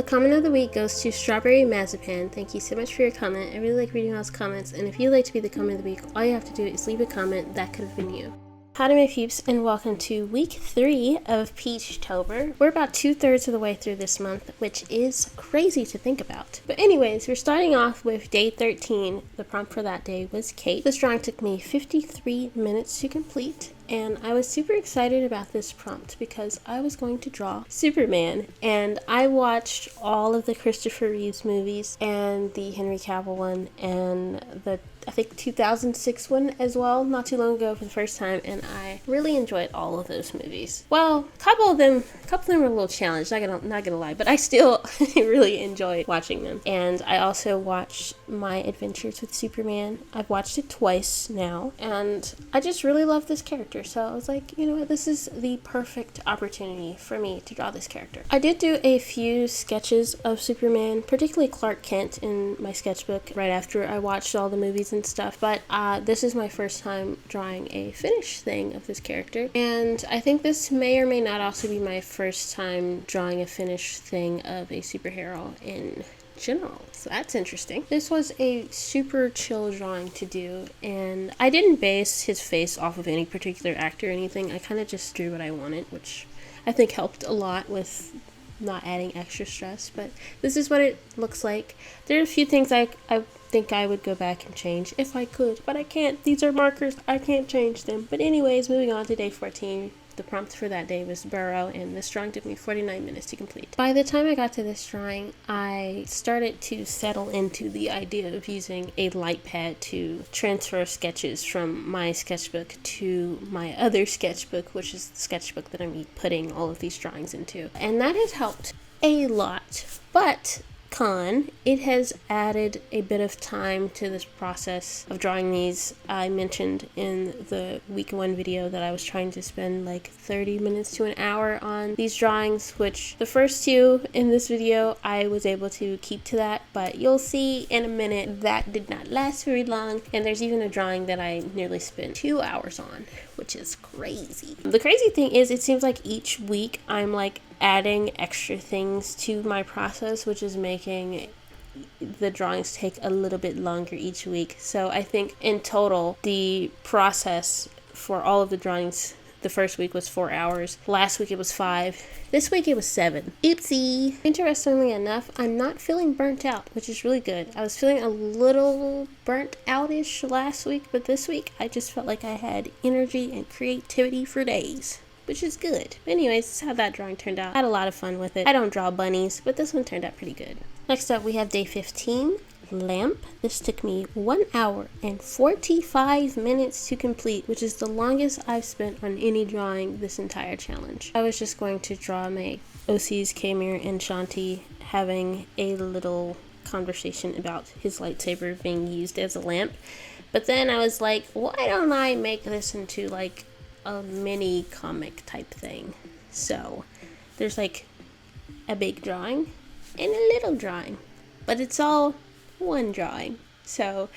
comment of the week goes to Strawberry Mazapan. Thank you so much for your comment. I really like reading all those comments, and if you'd like to be the comment of the week, all you have to do is leave a comment. That could have been you. Howdy my peeps, and welcome to week 3 of Peachtober. We're about 2/3 of the way through this month, which is crazy to think about. But anyways, we're starting off with day 13. The prompt for that day was Kate. This drawing took me 53 minutes to complete, and I was super excited about this prompt because I was going to draw Superman, and I watched all of the Christopher Reeves movies and the Henry Cavill one and the I think 2006 one as well, not too long ago for the first time, and I really enjoyed all of those movies. Well, a couple of them were a little challenged, not gonna lie, but I still really enjoyed watching them. And I also watched My Adventures with Superman. I've watched it twice now, and I just really love this character, so I was like, you know what, this is the perfect opportunity for me to draw this character. I did do a few sketches of Superman, particularly Clark Kent, in my sketchbook right after I watched all the movies and stuff, but this is my first time drawing a finished thing of this character, and I think this may or may not also be my first time drawing a finished thing of a superhero in general, so that's interesting. This was a super chill drawing to do, and I didn't base his face off of any particular actor or anything. I kind of just drew what I wanted, which I think helped a lot with not adding extra stress, but this is what it looks like. There are a few things I think I would go back and change if I could, but I can't. These are markers, I can't change them. But anyways, moving on to day 14. The prompt for that day was Burrow, and this drawing took me 49 minutes to complete. By the time I got to this drawing, I started to settle into the idea of using a light pad to transfer sketches from my sketchbook to my other sketchbook, which is the sketchbook that I'm putting all of these drawings into. And that has helped a lot, but it has added a bit of time to this process of drawing these. I mentioned in the week 1 video that I was trying to spend like 30 minutes to an hour on these drawings, which the first 2 in this video I was able to keep to that, but you'll see in a minute that did not last very long, and there's even a drawing that I nearly spent 2 hours on, which is crazy. The crazy thing is, it seems like each week I'm like adding extra things to my process, which is making the drawings take a little bit longer each week. So I think in total the process for all of the drawings the first week was 4 hours. Last week it was 5. This week it was 7. Oopsie. Interestingly enough, I'm not feeling burnt out, which is really good. I was feeling a little burnt out-ish last week, but this week I just felt like I had energy and creativity for days, which is good. But anyways, this is how that drawing turned out. I had a lot of fun with it. I don't draw bunnies, but this one turned out pretty good. Next up, we have day 15, Lamp. This took me 1 hour and 45 minutes to complete, which is the longest I've spent on any drawing this entire challenge. I was just going to draw my OCs, Kamir and Shanti having a little conversation about his lightsaber being used as a lamp, but then I was like, why don't I make this into like a mini comic type thing? So there's like a big drawing and a little drawing, but it's all one drawing. So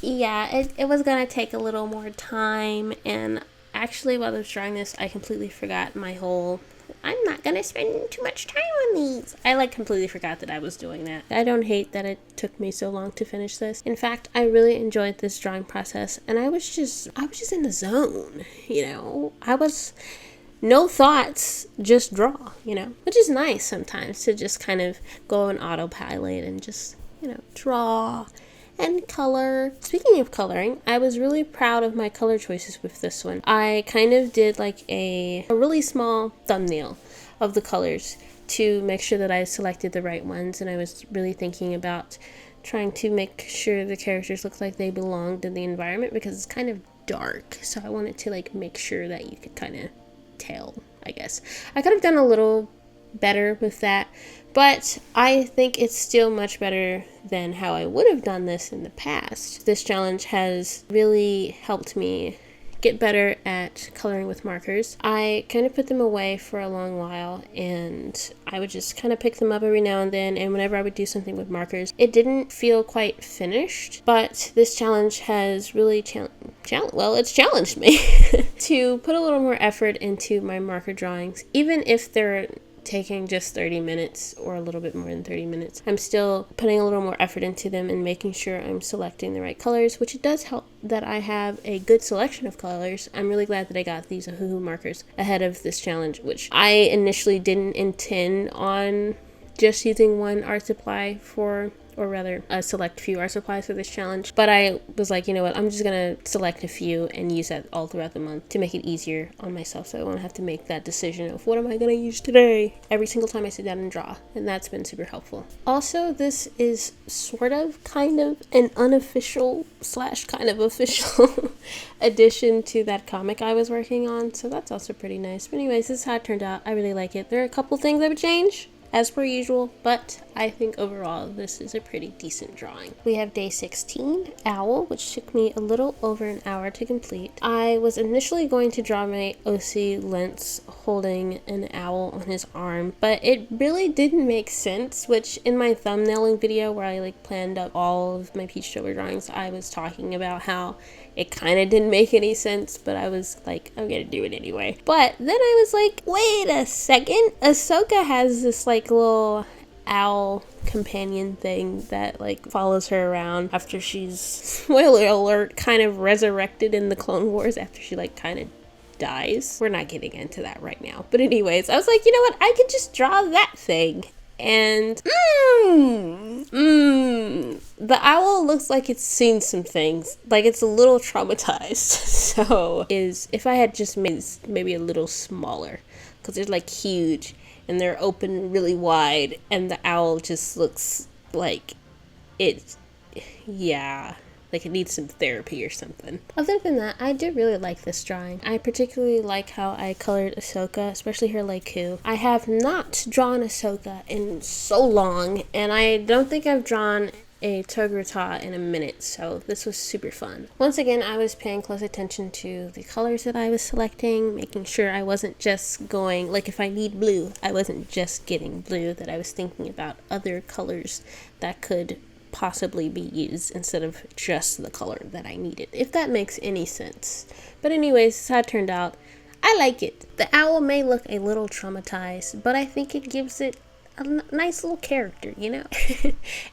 yeah, it was gonna take a little more time, and actually while I was drawing this I completely forgot my whole I'm not gonna spend too much time on these. I like completely forgot that I was doing that. I don't hate that it took me so long to finish this. In fact, I really enjoyed this drawing process, and I was just in the zone, you know. I was no thoughts, just draw, you know, which is nice sometimes to just kind of go on autopilot and just, you know, draw and color. Speaking of coloring, I was really proud of my color choices with this one. I kind of did like a really small thumbnail of the colors to make sure that I selected the right ones, and I was really thinking about trying to make sure the characters looked like they belonged in the environment because it's kind of dark, so I wanted to like make sure that you could kind of tell, I guess. I could have done a little better with that, but I think it's still much better than how I would have done this in the past. This challenge has really helped me get better at coloring with markers. I kind of put them away for a long while, and I would just kind of pick them up every now and then, and whenever I would do something with markers, it didn't feel quite finished. But this challenge has really it's challenged me to put a little more effort into my marker drawings, even if they're taking just 30 minutes or a little bit more than 30 minutes. I'm still putting a little more effort into them and making sure I'm selecting the right colors, which it does help that I have a good selection of colors. I'm really glad that I got these Ohuhu markers ahead of this challenge, which I initially didn't intend on just using one art supply for, or rather a select few art supplies for this challenge. But I was like, you know what, I'm just gonna select a few and use that all throughout the month to make it easier on myself, so I won't have to make that decision of what am I gonna use today every single time I sit down and draw. And that's been super helpful. Also, this is sort of kind of an unofficial / kind of official addition to that comic I was working on, so that's also pretty nice. But anyways, this is how it turned out. I really like it. There are a couple things I would change, as per usual, but I think overall this is a pretty decent drawing. We have day 16, Owl, which took me a little over an hour to complete. I was initially going to draw my OC Lens holding an owl on his arm, but it really didn't make sense, which in my thumbnailing video where I like planned up all of my Peachtober drawings, I was talking about how it kind of didn't make any sense, but I was like, I'm gonna do it anyway. But then I was like, wait a second, Ahsoka has this like little owl companion thing that like follows her around after she's, spoiler alert, kind of resurrected in the Clone Wars after she like kind of dies. We're not getting into that right now. But anyways, I was like, you know what, I could just draw that thing. And the owl looks like it's seen some things, like it's a little traumatized. So if I had just made this maybe a little smaller, because they're like huge and they're open really wide, and the owl just looks like it, yeah, like it needs some therapy or something. Other than that, I do really like this drawing. I particularly like how I colored Ahsoka, especially her Leiku. I have not drawn Ahsoka in so long, and I don't think I've drawn a Togruta in a minute, so this was super fun. Once again, I was paying close attention to the colors that I was selecting, making sure I wasn't just going, like if I need blue, I wasn't just getting blue, that I was thinking about other colors that could possibly be used instead of just the color that I needed, if that makes any sense. But anyways, this is how it turned out. I like it. The owl may look a little traumatized, but I think it gives it a nice little character, you know?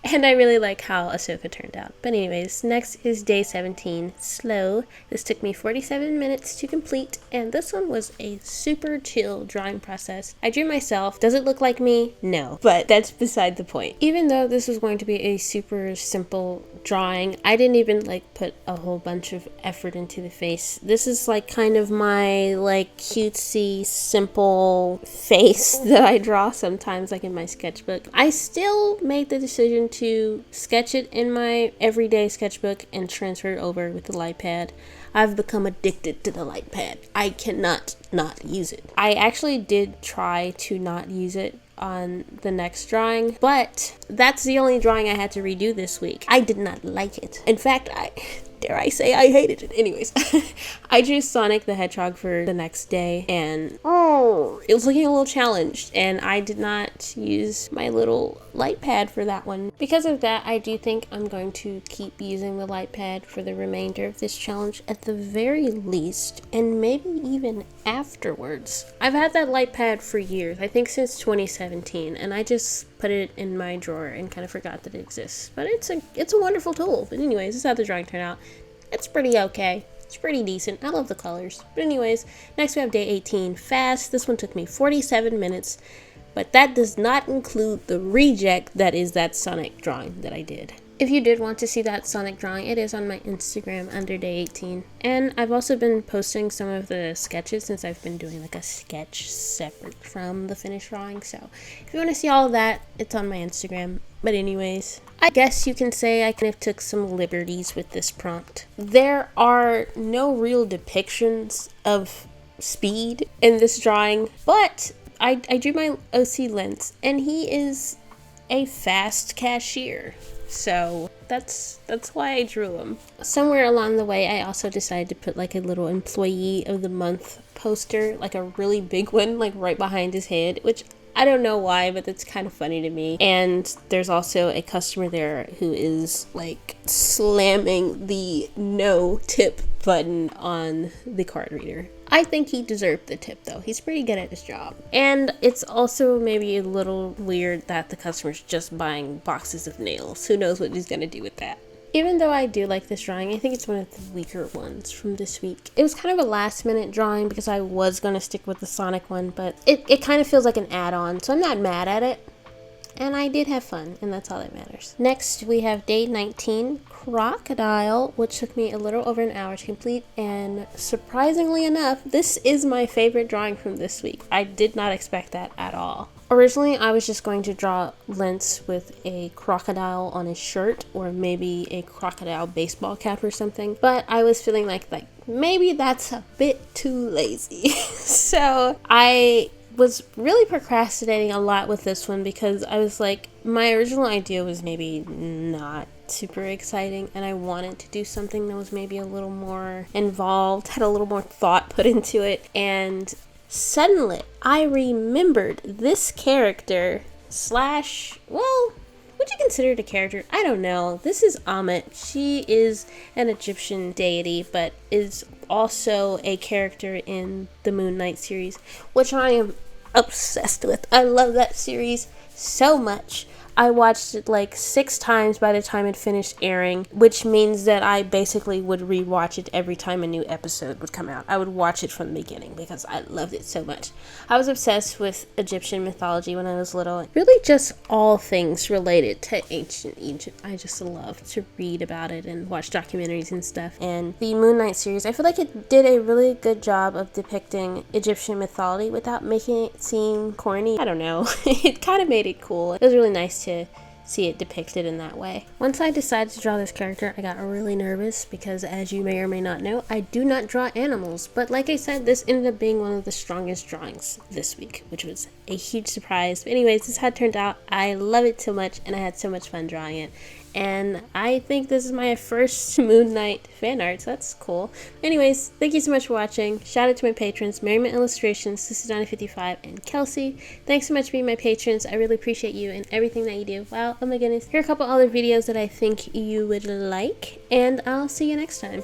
And I really like how Ahsoka turned out. But anyways, next is day 17, Slow. This took me 47 minutes to complete, and this one was a super chill drawing process. I drew myself. Does it look like me? No, but that's beside the point. Even though this was going to be a super simple drawing, I didn't even like put a whole bunch of effort into the face. This is like kind of my like cutesy simple face that I draw sometimes, like in my sketchbook. I still made the decision to sketch it in my everyday sketchbook and transfer it over with the light pad. I've become addicted to the light pad. I cannot not use it. I actually did try to not use it on the next drawing, but that's the only drawing I had to redo this week. I did not like it. In fact, dare I say I hated it. Anyways, I drew Sonic the Hedgehog for the next day, and it was looking a little challenged, and I did not use my little light pad for that one. Because of that, I do think I'm going to keep using the light pad for the remainder of this challenge at the very least, and maybe even afterwards. I've had that light pad for years, I think since 2017, and I just put it in my drawer and kind of forgot that it exists. But it's a wonderful tool. But anyways, this is how the drawing turned out. It's pretty okay. It's pretty decent. I love the colors. But anyways, next we have day 18, Fast. This one took me 47 minutes, but that does not include the reject that is that Sonic drawing that I did. If you did want to see that Sonic drawing, it is on my Instagram under day 18. And I've also been posting some of the sketches since I've been doing like a sketch separate from the finished drawing. So if you want to see all of that, it's on my Instagram. But anyways, I guess you can say I kind of took some liberties with this prompt. There are no real depictions of speed in this drawing, but I drew my OC Lens, and he is a fast cashier. So that's why I drew him. Somewhere along the way, I also decided to put like a little employee of the month poster, like a really big one, like right behind his head, which I don't know why, but that's kind of funny to me. And there's also a customer there who is like slamming the no tip button on the card reader. I think he deserved the tip though. He's pretty good at his job. And it's also maybe a little weird that the customer's just buying boxes of nails. Who knows what he's gonna do with that. Even though I do like this drawing, I think it's one of the weaker ones from this week. It was kind of a last minute drawing because I was gonna stick with the Sonic one, but it kind of feels like an add-on, so I'm not mad at it. And I did have fun, and that's all that matters. Next, we have day 19, Crocodile, which took me a little over an hour to complete, and surprisingly enough, this is my favorite drawing from this week. I did not expect that at all. Originally, I was just going to draw Lentz with a crocodile on his shirt, or maybe a crocodile baseball cap or something, but I was feeling like maybe that's a bit too lazy. So I was really procrastinating a lot with this one because I was like, my original idea was maybe not super exciting, and I wanted to do something that was maybe a little more involved, had a little more thought put into it, and suddenly I remembered this character slash, well, would you consider it a character? I don't know. This is Amet. She is an Egyptian deity, but is also a character in the Moon Knight series, which I am obsessed with. I love that series so much. I watched it like 6 times by the time it finished airing, which means that I basically would rewatch it every time a new episode would come out. I would watch it from the beginning because I loved it so much. I was obsessed with Egyptian mythology when I was little. Really just all things related to ancient Egypt. I just love to read about it and watch documentaries and stuff. And the Moon Knight series, I feel like it did a really good job of depicting Egyptian mythology without making it seem corny. I don't know. It kind of made it cool. It was really nice to see it depicted in that way. Once I decided to draw this character, I got really nervous because, as you may or may not know, I do not draw animals, but like I said, this ended up being one of the strongest drawings this week, which was a huge surprise. But anyways, this is how it turned out. I love it so much, and I had so much fun drawing it. And I think this is my first Moon Knight fan art, so that's cool. Anyways, thank you so much for watching. Shout out to my patrons, Merriment Illustrations, This is Donnie55, and Kelsey. Thanks so much for being my patrons. I really appreciate you and everything that you do. Wow, oh my goodness. Here are a couple other videos that I think you would like, and I'll see you next time.